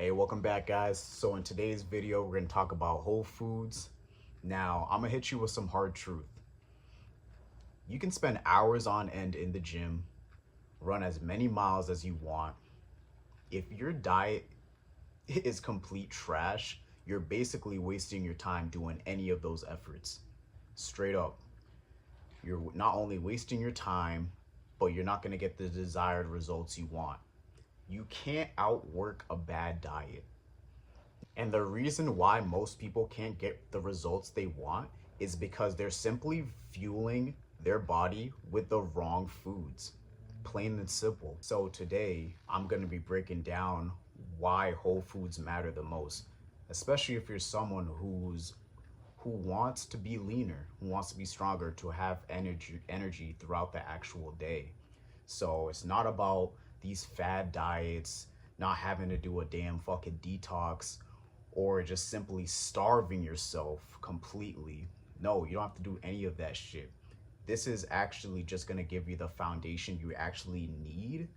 Hey, welcome back, guys. So in today's video, we're going to talk about whole foods. Now, I'm going to hit you with some hard truth. You can spend hours on end in the gym, run as many miles as you want. If your diet is complete trash, you're basically wasting your time doing any of those efforts. Straight up. You're not only wasting your time, but you're not going to get the desired results you want. You can't outwork a bad diet. And the reason why most people can't get the results they want is because they're simply fueling their body with the wrong foods. Plain and simple. So today, I'm going to be breaking down why whole foods matter the most, especially if you're someone who wants to be leaner, who wants to be stronger, to have energy throughout the actual day. So it's not about these fad diets, not having to do a damn fucking detox, or just simply starving yourself completely. No, you don't have to do any of that shit. This is actually just gonna give you the foundation you actually need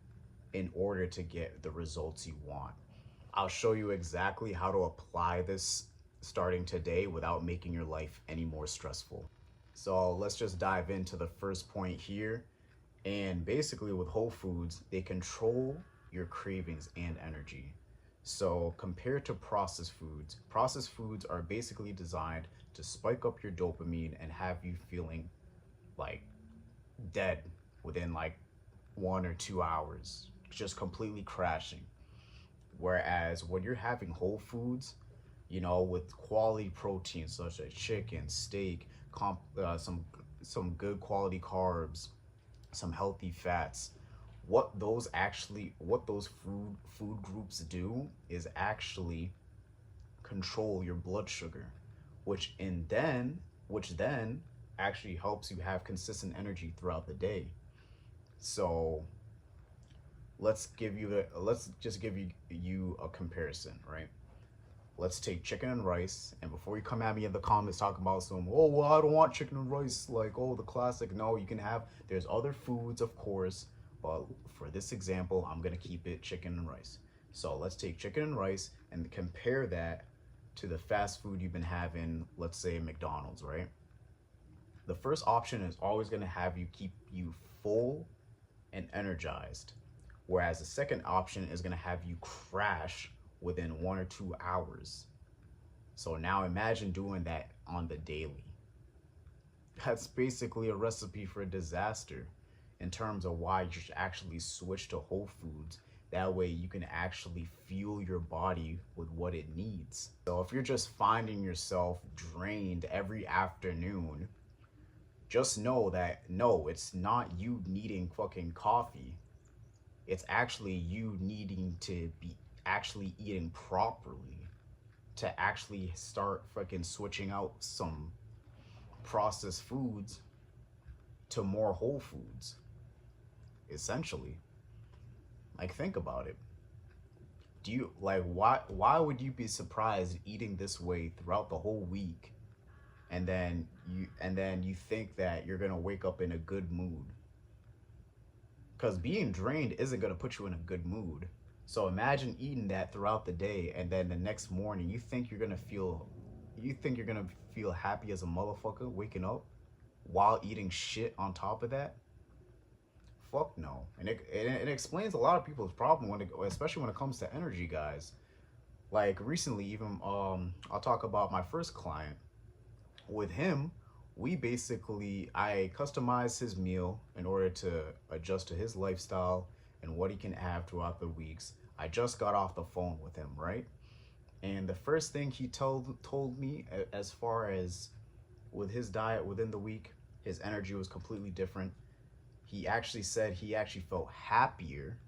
in order to get the results you want. I'll show you exactly how to apply this starting today without making your life any more stressful. So let's just dive into the first point here. And basically with whole foods, they control your cravings and energy. So compared to processed foods are basically designed to spike up your dopamine and have you feeling like dead within like 1 or 2 hours, just completely crashing. Whereas when you're having whole foods, with quality proteins such as chicken, steak, some good quality carbs, some healthy fats, what those food groups do is actually control your blood sugar, which then actually helps you have consistent energy throughout the day. So let's just give you a comparison, right? Let's take chicken and rice, and before you come at me in the comments talking about well, I don't want chicken and rice, like, oh, the classic. No, there's other foods, of course, but for this example, I'm gonna keep it chicken and rice. So let's take chicken and rice and compare that to the fast food you've been having, let's say McDonald's, right? The first option is always gonna have you keep you full and energized, whereas the second option is gonna have you crash within 1 or 2 hours. So now imagine doing that on the daily. That's basically a recipe for a disaster in terms of why you should actually switch to whole foods. That way you can actually fuel your body with what it needs. So if you're just finding yourself drained every afternoon, just know that no, it's not you needing fucking coffee. It's actually you needing to be actually eating properly, to actually start fucking switching out some processed foods to more whole foods, essentially. Like, think about it. Do you like why would you be surprised eating this way throughout the whole week, and then you think that you're gonna wake up in a good mood? Because being drained isn't gonna put you in a good mood. So imagine eating that throughout the day, and then the next morning you think you're gonna feel happy as a motherfucker waking up while eating shit on top of that. Fuck no. And it explains a lot of people's problem especially when it comes to energy, guys. Like recently, even I'll talk about my first client. With him, I customized his meal in order to adjust to his lifestyle and what he can have throughout the weeks. I just got off the phone with him, right? And the first thing he told me, as far as with his diet within the week, his energy was completely different. He actually said he actually felt happier.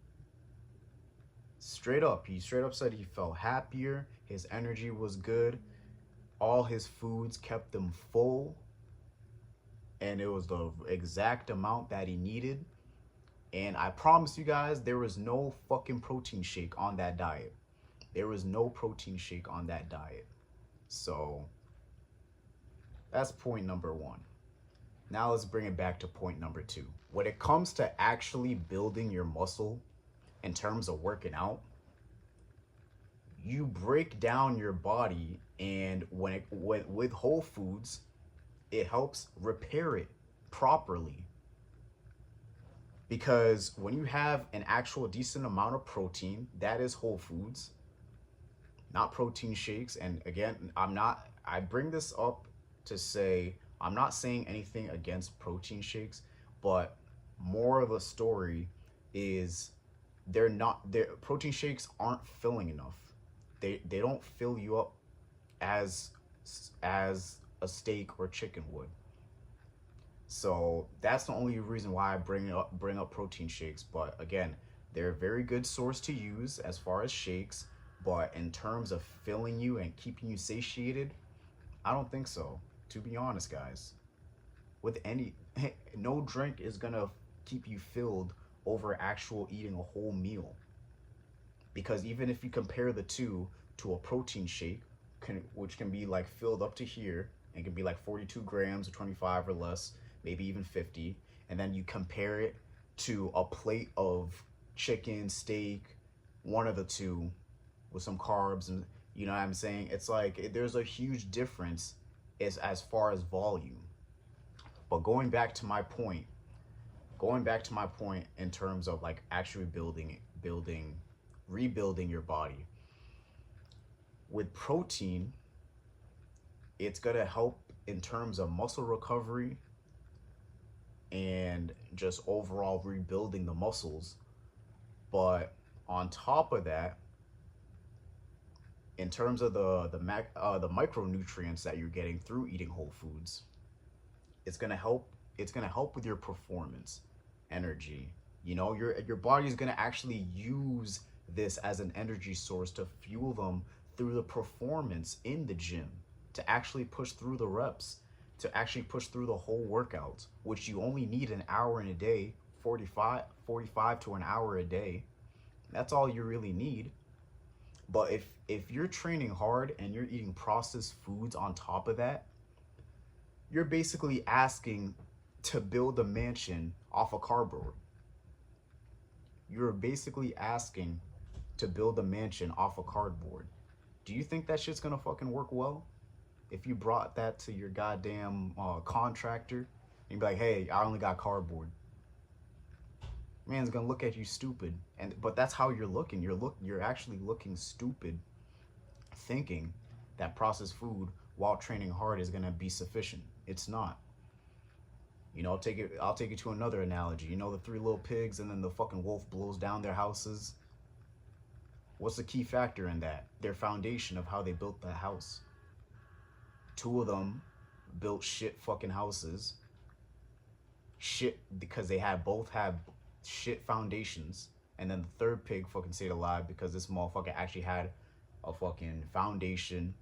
He straight up said he felt happier. His energy was good. All his foods kept him full, and it was the exact amount that he needed. And I promise you guys, there was no fucking protein shake on that diet. There was no protein shake on that diet. So that's point number one. Now let's bring it back to point number two. When it comes to actually building your muscle in terms of working out, you break down your body, and with whole foods, it helps repair it properly. Because when you have an actual decent amount of protein, that is whole foods, not protein shakes. And again, I bring this up to say, I'm not saying anything against protein shakes, but more of the story is their protein shakes aren't filling enough. They don't fill you up as as a steak or chicken would. So that's the only reason why I bring up protein shakes. But again, they're a very good source to use as far as shakes. But in terms of filling you and keeping you satiated, I don't think so. To be honest, guys, with any no drink is gonna keep you filled over actual eating a whole meal. Because even if you compare the two to a protein shake, which can be like filled up to here and can be like 42 grams or 25 or less, maybe even 50, and then you compare it to a plate of chicken, steak, one of the two with some carbs, and you know what I'm saying? It's like there's a huge difference as far as volume. But going back to my point in terms of like actually rebuilding your body with protein, it's gonna help in terms of muscle recovery and just overall rebuilding the muscles. But on top of that, in terms of the micronutrients that you're getting through eating whole foods, it's gonna help. It's gonna help with your performance, energy. You know, your body is gonna actually use this as an energy source to fuel them through the performance in the gym, to actually push through the reps, to actually push through the whole workout, which you only need an hour in a day, 45 to an hour a day. That's all you really need. But if you're training hard and you're eating processed foods on top of that, you're basically asking to build a mansion off of cardboard. You're basically asking to build a mansion off of cardboard. Do you think that shit's gonna fucking work well? If you brought that to your goddamn contractor and you'd be like, hey, I only got cardboard. Man's gonna look at you stupid. But that's how you're looking. You're actually looking stupid, thinking that processed food while training hard is gonna be sufficient. It's not. You know, I'll take it to another analogy. You know the three little pigs and then the fucking wolf blows down their houses? What's the key factor in that? Their foundation of how they built the house. Two of them built shit fucking houses. Shit, because they both had shit foundations. And then the third pig fucking stayed alive because this motherfucker actually had a fucking foundation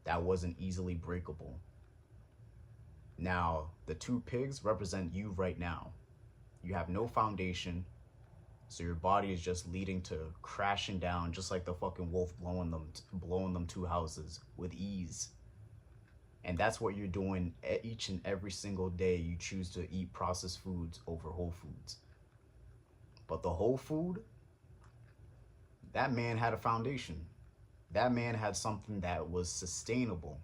that wasn't easily breakable. Now, the two pigs represent you right now. You have no foundation, so your body is just leading to crashing down, just like the fucking wolf blowing them two houses with ease. And that's what you're doing each and every single day you choose to eat processed foods over whole foods. But the whole food, that man had a foundation. That man had something that was sustainable.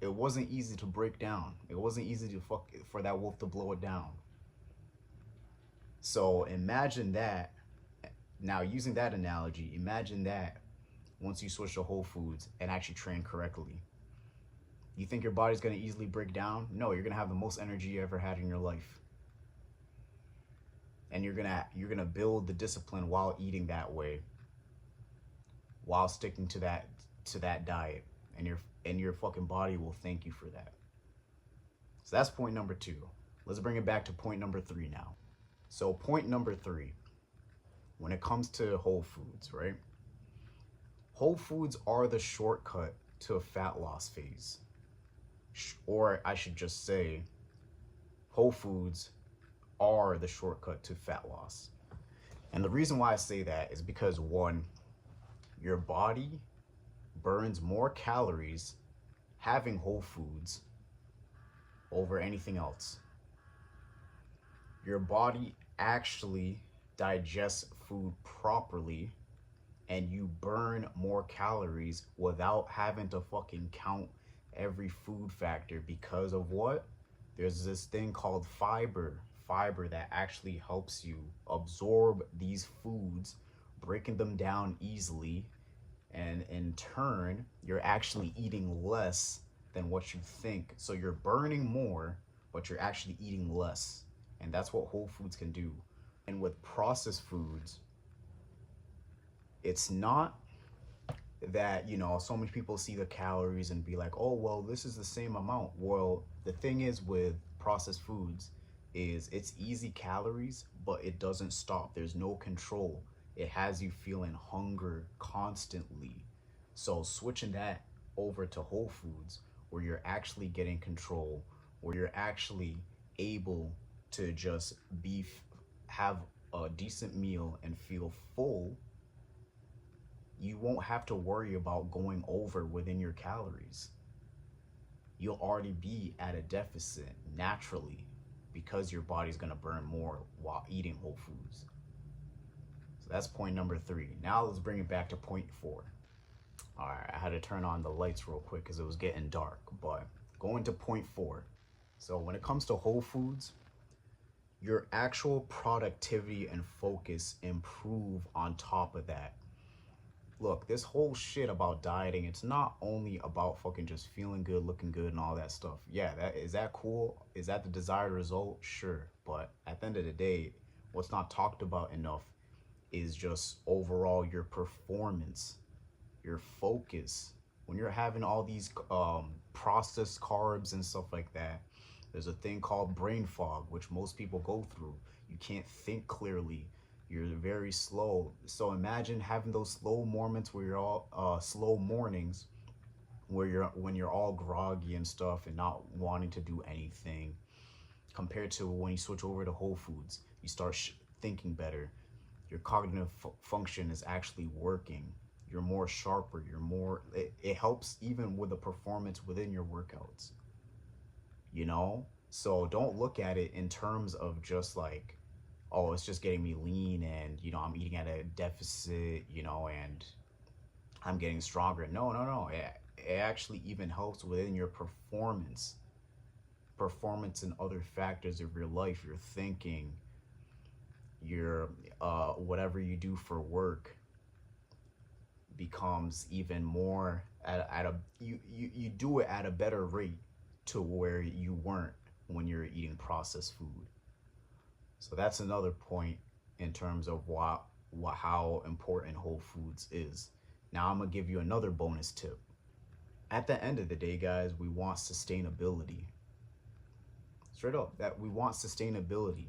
It wasn't easy to break down. It wasn't easy for that wolf to blow it down. So imagine that. Now, using that analogy, imagine that once you switch to whole foods and actually train correctly. You think your body's gonna easily break down? No, you're gonna have the most energy you ever had in your life. And you're gonna build the discipline while eating that way, while sticking to that diet, and your fucking body will thank you for that. So that's point number 2. Let's bring it back to point number 3 now. So point number 3, when it comes to whole foods, right? Whole foods are the shortcut to a fat loss phase. Or I should just say, whole foods are the shortcut to fat loss. And the reason why I say that is because, one, your body burns more calories having whole foods over anything else. Your body actually digests food properly and you burn more calories without having to fucking count every food factor. Because of what? There's this thing called fiber that actually helps you absorb these foods, breaking them down easily, and in turn you're actually eating less than what you think. So you're burning more, but you're actually eating less. And that's what whole foods can do. And with processed foods, it's not that, you know, so many people see the calories and be like, oh, well, this is the same amount. Well, the thing is with processed foods is it's easy calories, but it doesn't stop. There's no control. It has you feeling hunger constantly. So switching that over to whole foods, where you're actually getting control, where you're actually able to just have a decent meal and feel full, you won't have to worry about going over within your calories. You'll already be at a deficit naturally because your body's gonna burn more while eating whole foods. So that's point number 3. Now let's bring it back to point 4. All right, I had to turn on the lights real quick because it was getting dark, but going to point 4. So when it comes to whole foods, your actual productivity and focus improve on top of that. Look, this whole shit about dieting, it's not only about fucking just feeling good, looking good, and all that stuff. Yeah, that cool? Is that the desired result? Sure. But at the end of the day, what's not talked about enough is just overall your performance, your focus. When you're having all these processed carbs and stuff like that, there's a thing called brain fog, which most people go through. You can't think clearly. You're very slow. So imagine having those slow moments where you're all slow mornings, where when you're all groggy and stuff and not wanting to do anything, compared to when you switch over to whole foods. You start thinking better. Your cognitive function is actually working. You're more sharper. It helps even with the performance within your workouts. You know? So don't look at it in terms of just like, oh, it's just getting me lean and, you know, I'm eating at a deficit, you know, and I'm getting stronger. No. It actually even helps within your performance and other factors of your life, your thinking, your whatever you do for work becomes even more you do it at a better rate to where you weren't when you're eating processed food. So that's another point in terms of how important whole foods is. Now I'm gonna give you another bonus tip. At the end of the day, guys, we want sustainability. Straight up, that we want sustainability.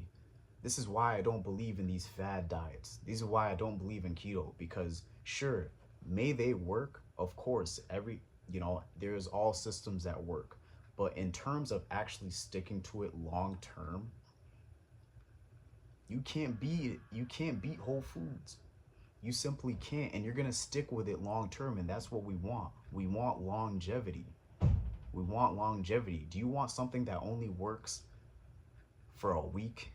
This is why I don't believe in these fad diets. This is why I don't believe in keto, because sure, may they work? Of course, there's all systems that work. But in terms of actually sticking to it long term, you can't beat whole foods. You simply can't, and you're gonna stick with it long term, and that's what we want. We want longevity. We want longevity. Do you want something that only works for a week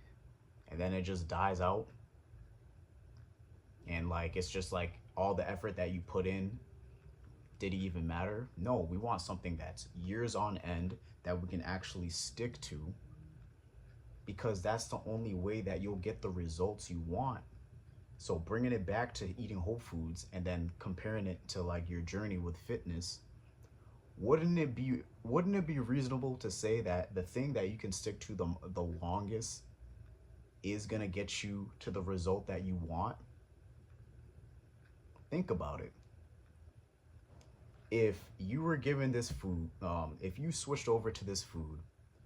and then it just dies out? And like it's just like all the effort that you put in, did it even matter? No, we want something that's years on end that we can actually stick to, because that's the only way that you'll get the results you want. So bringing it back to eating whole foods and then comparing it to like your journey with fitness, wouldn't it be reasonable to say that the thing that you can stick to the longest is going to get you to the result that you want? Think about it. If you were given this food, if you switched over to this food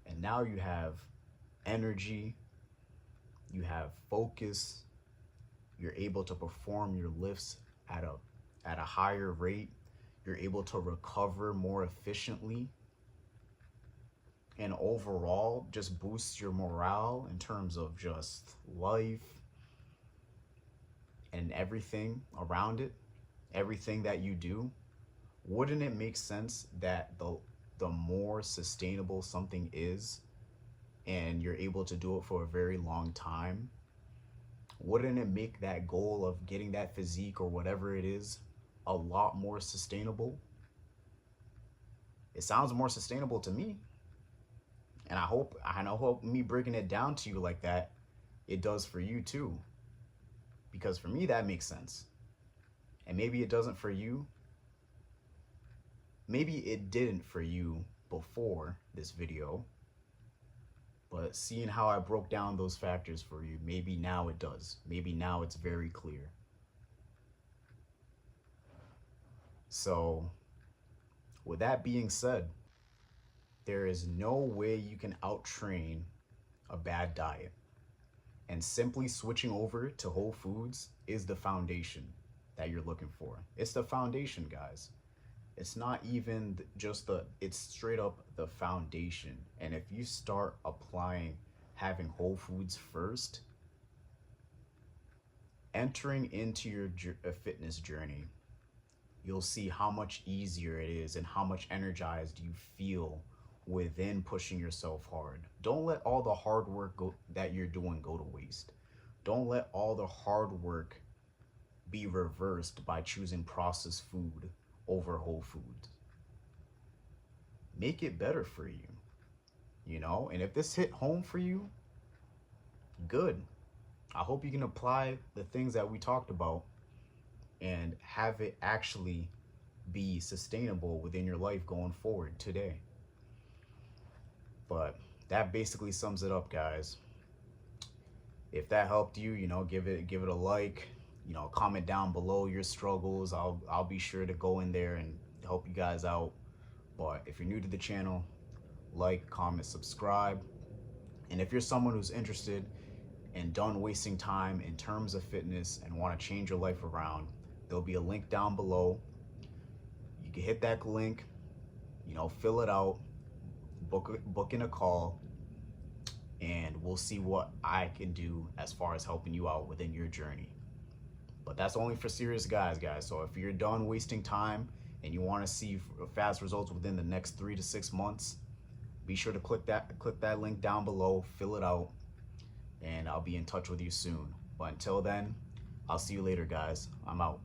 and now you have energy, you have focus, you're able to perform your lifts at a higher rate, you're able to recover more efficiently, and overall just boosts your morale in terms of just life and everything around it, everything that you do. Wouldn't it make sense that the more sustainable something is and you're able to do it for a very long time, Wouldn't it make that goal of getting that physique or whatever it is a lot more sustainable? It sounds more sustainable to me. And I hope me breaking it down to you like that, it does for you too. Because for me, that makes sense. And maybe it doesn't for you. Maybe it didn't for you before this video. But seeing how I broke down those factors for you, maybe now it does. Maybe now it's very clear. So, with that being said, there is no way you can out-train a bad diet. And simply switching over to whole foods is the foundation that you're looking for. It's the foundation, guys. It's not even just it's straight up the foundation. And if you start applying having whole foods first, entering into your fitness journey, you'll see how much easier it is and how much energized you feel within pushing yourself hard. Don't let all the hard work that you're doing go to waste. Don't let all the hard work be reversed by choosing processed food over whole foods. Make it better for you, And if this hit home for you, good. I hope you can apply the things that we talked about and have it actually be sustainable within your life going forward today. But that basically sums it up, guys. If that helped you, give it a like, comment down below your struggles. I'll be sure to go in there and help you guys out. But if you're new to the channel, like, comment, subscribe. And if you're someone who's interested and done wasting time in terms of fitness and want to change your life around, there'll be a link down below. You can hit that link, fill it out, book in a call, and we'll see what I can do as far as helping you out within your journey. But that's only for serious guys. So if you're done wasting time and you want to see fast results within the next 3 to 6 months, be sure to click that link down below, fill it out, and I'll be in touch with you soon. But until then, I'll see you later, guys. I'm out.